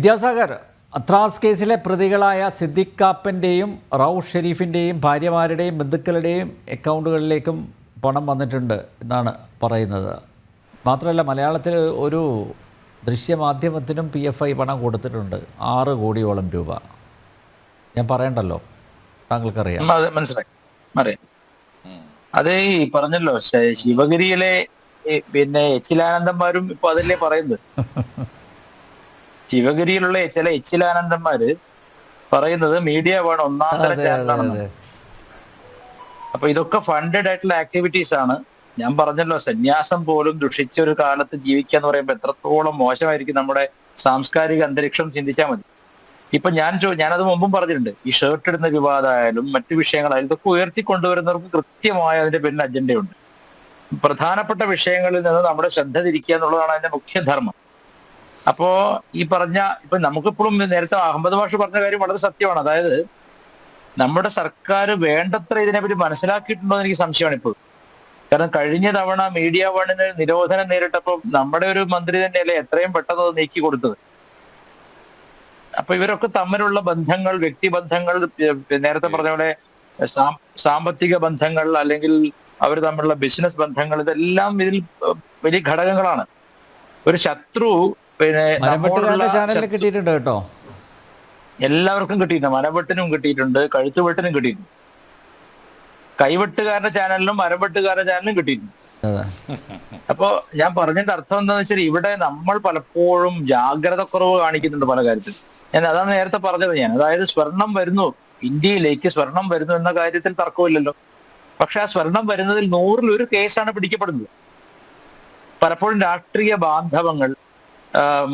വിദ്യാസാഗർ, അത്രാസ് കേസിലെ പ്രതികളായ സിദ്ദിഖ് കാപ്പൻ്റെയും റൌഫ് ഷെരീഫിൻ്റെയും ഭാര്യമാരുടെയും ബന്ധുക്കളുടെയും അക്കൗണ്ടുകളിലേക്കും പണം വന്നിട്ടുണ്ട് എന്നാണ് പറയുന്നത്. മാത്രമല്ല, മലയാളത്തിൽ ഒരു ദൃശ്യമാധ്യമത്തിനും PFI പണം കൊടുത്തിട്ടുണ്ട്, 6 കോടിയോളം രൂപ. ഞാൻ പറയണ്ടല്ലോ, താങ്കൾക്കറിയാം. മനസ്സിലായി. അത് ഈ പറഞ്ഞല്ലോ, ശിവഗിരിയിലെ എച്ചിലാനന്ദന്മാരും ഇപ്പൊ അതല്ലേ പറയുന്നത്. ശിവഗിരിയിലുള്ള ചില എച്ചിലാനന്ദന്മാര് പറയുന്നത് മീഡിയ വേണം, ഒന്നാം തരം ചാനലാണെന്ന്. അപ്പൊ ഇതൊക്കെ ഫണ്ടഡ് ആയിട്ടുള്ള ആക്ടിവിറ്റീസ് ആണ്. ഞാൻ പറഞ്ഞല്ലോ, സന്യാസം പോലും ദുഷിച്ച ഒരു കാലത്ത് ജീവിക്കുക എന്ന് പറയുമ്പോൾ എത്രത്തോളം മോശമായിരിക്കും നമ്മുടെ സാംസ്കാരിക അന്തരീക്ഷം. ചിന്തിച്ചാൽ മതി. ഇപ്പൊ ഞാനത് മുമ്പും പറഞ്ഞിട്ടുണ്ട്, ഈ ഷർട്ട് ഇടുന്ന വിവാദമായാലും മറ്റു വിഷയങ്ങളായാലും ഇതൊക്കെ ഉയർത്തിക്കൊണ്ടുവരുന്നവർക്ക് കൃത്യമായ അതിന്റെ പിന്നിൽ അജണ്ടയുണ്ട്. പ്രധാനപ്പെട്ട വിഷയങ്ങളിൽ നിന്ന് നമ്മുടെ ശ്രദ്ധ തിരിക്കുക എന്നുള്ളതാണ് അതിന്റെ മുഖ്യധർമ്മം. അപ്പോ ഇപ്പൊ നമുക്കിപ്പോഴും നേരത്തെ അഹമ്മദ് മാഷ് പറഞ്ഞ കാര്യം വളരെ സത്യമാണ്. അതായത് നമ്മുടെ സർക്കാർ വേണ്ടത്ര ഇതിനെപ്പറ്റി മനസ്സിലാക്കിയിട്ടുണ്ടോ എന്ന് എനിക്ക് സംശയമാണ് ഇപ്പോഴും. കാരണം കഴിഞ്ഞ തവണ മീഡിയ വണ്ണിന് നിരോധനം നേരിട്ടപ്പോൾ നമ്മുടെ ഒരു മന്ത്രി തന്നെയല്ലേ എത്രയും പെട്ടെന്ന് അത് നീക്കി കൊടുത്തത്. അപ്പൊ ഇവരൊക്കെ തമ്മിലുള്ള ബന്ധങ്ങൾ, വ്യക്തിബന്ധങ്ങൾ, നേരത്തെ പറഞ്ഞ പോലെ സാമ്പത്തിക ബന്ധങ്ങൾ, അല്ലെങ്കിൽ അവർ തമ്മിലുള്ള ബിസിനസ് ബന്ധങ്ങൾ, ഇതെല്ലാം ഇതിൽ വലിയ ഘടകങ്ങളാണ്. ഒരു ശത്രു കിട്ടിയിട്ടുണ്ട് കേട്ടോ, എല്ലാവർക്കും കിട്ടിയിട്ടുണ്ട്. മരവെട്ടിനും കിട്ടിയിട്ടുണ്ട്, കഴുത്തുവെട്ടിനും കിട്ടിയിട്ടുണ്ട്. കൈവെട്ടുകാരന്റെ ചാനലിനും മരവെട്ടുകാരന്റെ ചാനലിനും കിട്ടിയിട്ടുണ്ട്. അപ്പോ ഞാൻ പറഞ്ഞതിന്റെ അർത്ഥം എന്താണെന്ന് വെച്ചാൽ, ഇവിടെ നമ്മൾ പലപ്പോഴും ജാഗ്രത കുറവ് കാണിക്കുന്നുണ്ട് പല കാര്യത്തിൽ. അതാണ് നേരത്തെ പറഞ്ഞത് ഞാൻ. അതായത് സ്വർണം വരുന്നു, ഇന്ത്യയിലേക്ക് സ്വർണം വരുന്നു എന്ന കാര്യത്തിൽ തർക്കമില്ലല്ലോ. പക്ഷെ ആ സ്വർണം വരുന്നതിൽ 100-ൽ 1 കേസാണ് പിടിക്കപ്പെടുന്നത്. പലപ്പോഴും രാഷ്ട്രീയ ബാന്ധവങ്ങൾ,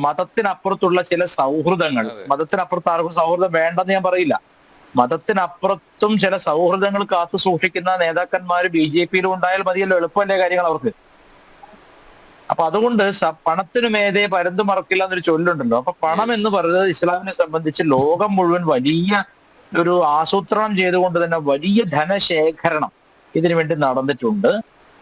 മതത്തിനപ്പുറത്തുള്ള ചില സൗഹൃദങ്ങൾ, മതത്തിനപ്പുറത്ത് ആർക്കും സൗഹൃദം വേണ്ടെന്ന് ഞാൻ പറയില്ല, മതത്തിനപ്പുറത്തും ചില സൗഹൃദങ്ങൾ കാത്തു സൂക്ഷിക്കുന്ന നേതാക്കന്മാർ BJP-യിലും ഉണ്ടായാൽ മതിയല്ലോ, എളുപ്പമല്ലേ കാര്യങ്ങൾ അവർക്ക്. അപ്പൊ അതുകൊണ്ട് പണത്തിനു മേതെ പരന്തു മറക്കില്ല എന്നൊരു ചൊല്ലുണ്ടല്ലോ. അപ്പൊ പണം എന്ന് പറയുന്നത് ഇസ്ലാമിനെ സംബന്ധിച്ച് ലോകം മുഴുവൻ വലിയ ഒരു ആസൂത്രണം ചെയ്തുകൊണ്ട് തന്നെ വലിയ ധനശേഖരണം ഇതിനു വേണ്ടി നടന്നിട്ടുണ്ട്.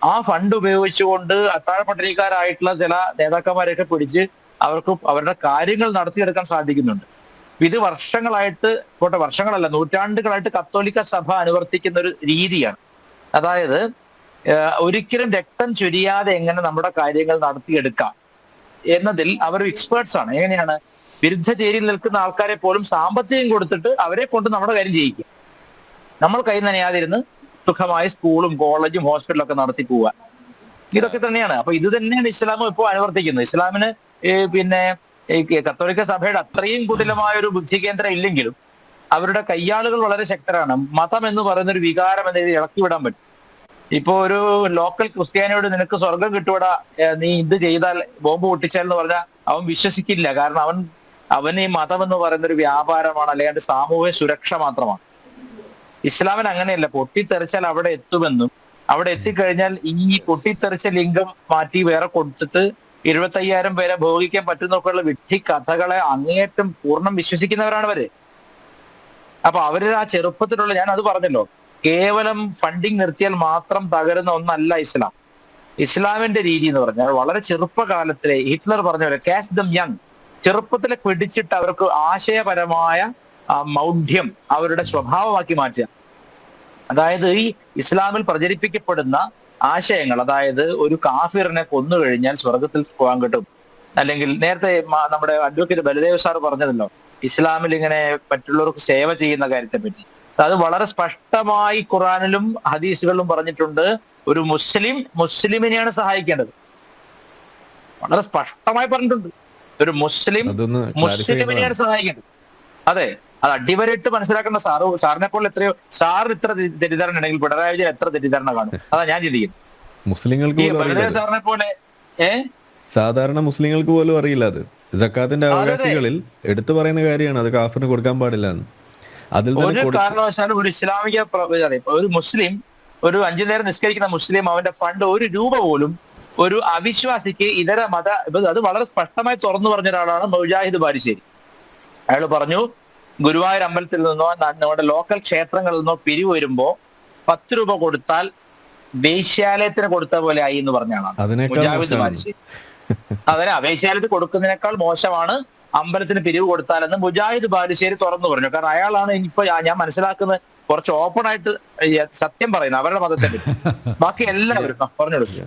ആ ഫണ്ട് ഉപയോഗിച്ചുകൊണ്ട് അത്താഴപ്പട്ടിണിക്കാരായിട്ടുള്ള ചില നേതാക്കന്മാരെയൊക്കെ പിടിച്ച് അവർക്ക് അവരുടെ കാര്യങ്ങൾ നടത്തിയെടുക്കാൻ സാധിക്കുന്നുണ്ട്. ഇത് വർഷങ്ങളല്ല, നൂറ്റാണ്ടുകളായിട്ട് കത്തോലിക്ക സഭ അനുവർത്തിക്കുന്ന ഒരു രീതിയാണ്. അതായത് ഒരിക്കലും രക്തം ചൊരിയാതെ എങ്ങനെ നമ്മുടെ കാര്യങ്ങൾ നടത്തിയെടുക്കാം എന്നതിൽ അവർ എക്സ്പേർട്സ് ആണ്. എങ്ങനെയാണ് വിരുദ്ധ ചേരിയിൽ നിൽക്കുന്ന ആൾക്കാരെ പോലും സാമ്പത്തികം കൊടുത്തിട്ട് അവരെ കൊണ്ട് നമ്മുടെ കാര്യം ചെയ്യിക്കുക, നമ്മൾ കൈ നനയാതിരുന്ന് സുഖമായി സ്കൂളും കോളേജും ഹോസ്പിറ്റലും ഒക്കെ നടത്തി പോവുക. ഇതൊക്കെ തന്നെയാണ്. അപ്പൊ ഇത് തന്നെയാണ് ഇസ്ലാമും ഇപ്പോൾ അനുവർത്തിക്കുന്നത്. ഇസ്ലാമിന് കത്തോലിക്ക സഭയുടെ അത്രയും കുടിലമായ ഒരു ബുദ്ധി കേന്ദ്രം ഇല്ലെങ്കിലും അവരുടെ കയ്യാളുകൾ വളരെ ശക്തരാണ്. മതം എന്ന് പറയുന്ന ഒരു വികാരം എന്നത് ഇളക്കി വിടാൻ പറ്റും. ഇപ്പൊ ഒരു ലോക്കൽ ക്രിസ്ത്യാനിയോട് നിനക്ക് സ്വർഗം കിട്ടൂടാ, നീ ഇത് ചെയ്താൽ, ബോംബ് പൊട്ടിച്ചാൽ എന്ന് പറഞ്ഞാൽ അവൻ വിശ്വസിക്കില്ല. കാരണം അവന് ഈ മതം എന്ന് പറയുന്ന ഒരു വ്യാപാരമാണ്, അല്ലെങ്കിൽ സാമൂഹ്യ സുരക്ഷ മാത്രമാണ്. ഇസ്ലാമിന് അങ്ങനെയല്ല. പൊട്ടിത്തെറിച്ചാൽ അവിടെ എത്തുമെന്നും അവിടെ എത്തിക്കഴിഞ്ഞാൽ ഈ പൊട്ടിത്തെറിച്ച ലിംഗം മാറ്റി വേറെ കൊടുത്തിട്ട് 75,000 പേരെ ഭോഗിക്കാൻ പറ്റുന്നൊക്കെയുള്ള വിഡ്ഢി കഥകളെ അങ്ങേയറ്റം പൂർണ്ണം വിശ്വസിക്കുന്നവരാണ് അവര്. അപ്പൊ അവര് ആ ചെറുപ്പത്തിലുള്ള, ഞാൻ അത് പറഞ്ഞല്ലോ, കേവലം ഫണ്ടിങ് നിർത്തിയാൽ മാത്രം തകരുന്ന ഒന്നല്ല ഇസ്ലാം. ഇസ്ലാമിന്റെ രീതി എന്ന് പറഞ്ഞാൽ വളരെ ചെറുപ്പകാലത്തിലെ, ഹിറ്റ്ലർ പറഞ്ഞ പോലെ ക്യാച്ച് ദം യങ്, ചെറുപ്പത്തിലെ പിടിച്ചിട്ട് അവർക്ക് ആശയപരമായ മൗഢ്യം അവരുടെ സ്വഭാവമാക്കി മാറ്റുക. അതായത് ഈ ഇസ്ലാമിൽ പ്രചരിപ്പിക്കപ്പെടുന്ന ആശയങ്ങൾ, അതായത് ഒരു കാഫിറിനെ കൊന്നു കഴിഞ്ഞാൽ സ്വർഗത്തിൽ പോകാൻ കിട്ടും, അല്ലെങ്കിൽ നേരത്തെ നമ്മുടെ അഡ്വക്കേറ്റ് ബലദേവ് സാർ പറഞ്ഞതല്ലോ, ഇസ്ലാമിൽ ഇങ്ങനെ മറ്റുള്ളവർക്ക് സേവ ചെയ്യുന്ന കാര്യത്തെ പറ്റി. അത് വളരെ സ്പഷ്ടമായി ഖുറാനിലും ഹദീസുകളിലും പറഞ്ഞിട്ടുണ്ട്. ഒരു മുസ്ലിമിനെയാണ് സഹായിക്കേണ്ടത്, വളരെ സ്പഷ്ടമായി പറഞ്ഞിട്ടുണ്ട്. ഒരു മുസ്ലിമിനെയാണ് സഹായിക്കേണ്ടത്. അതെ, അത് അടിവരയിട്ട് മനസ്സിലാക്കേണ്ട. സാറിനെ പോലെ എത്രയോ, സാറിന് ഇത്ര തെറ്റിദ്ധാരണ ഉണ്ടെങ്കിൽ പിണറായി വിജയൻ എത്ര തെറ്റിദ്ധാരണ കാണും. അതാ ഞാൻ ചിന്തിക്കുന്നത്. മുസ്ലിങ്ങൾക്ക് സാറിനെ പോലെ സാധാരണ മുസ്ലിങ്ങൾക്ക് പോലും അറിയില്ല. അത് സക്കാത്തിന്റെ അവകാശികളിൽ എടുത്തു പറയുന്ന കാര്യമാണ്, അത് കാഫിറിന് കൊടുക്കാൻ പാടില്ല എന്ന്. അതിൽ ഒരു കാരണവശാലും ഒരു ഇസ്ലാമിക ഒരു മുസ്ലിം, ഒരു 5 നേരം നിസ്കരിക്കുന്ന മുസ്ലിം, അവന്റെ ഫണ്ട് 1 രൂപ പോലും ഒരു അവിശ്വാസിക്ക് ഇതര മത, അത് വളരെ സ്പഷ്ടമായി തുറന്നു പറഞ്ഞ ഒരാളാണ് മുജാഹിദ് ബാരിശ്ശേരി. അയാൾ പറഞ്ഞു, ഗുരുവായൂർ അമ്പലത്തിൽ നിന്നോ നമ്മുടെ ലോക്കൽ ക്ഷേത്രങ്ങളിൽ നിന്നോ പിരിവ് വരുമ്പോ 10 രൂപ കൊടുത്താൽ വേശ്യാലയത്തിന് കൊടുത്ത പോലെ ആയി എന്ന് പറഞ്ഞ ആളാണ് മുജാഹിദ് ബാരിശ്ശേരി. വേശ്യാലയത്തിൽ കൊടുക്കുന്നതിനേക്കാൾ മോശമാണ് അമ്പലത്തിന് പിരിവ് കൊടുത്താലെന്ന് മുജാഹിദ് ബാലുശ്ശേരി തുറന്നു പറഞ്ഞു. കാരണം അയാളാണ് ഇനിയിപ്പോ ഞാൻ മനസ്സിലാക്കുന്നത് കുറച്ച് ഓപ്പൺ ആയിട്ട് സത്യം പറയുന്നത് അവരുടെ മതത്തെ. ബാക്കി എല്ലാവരും പറഞ്ഞു കൊടുക്കുക.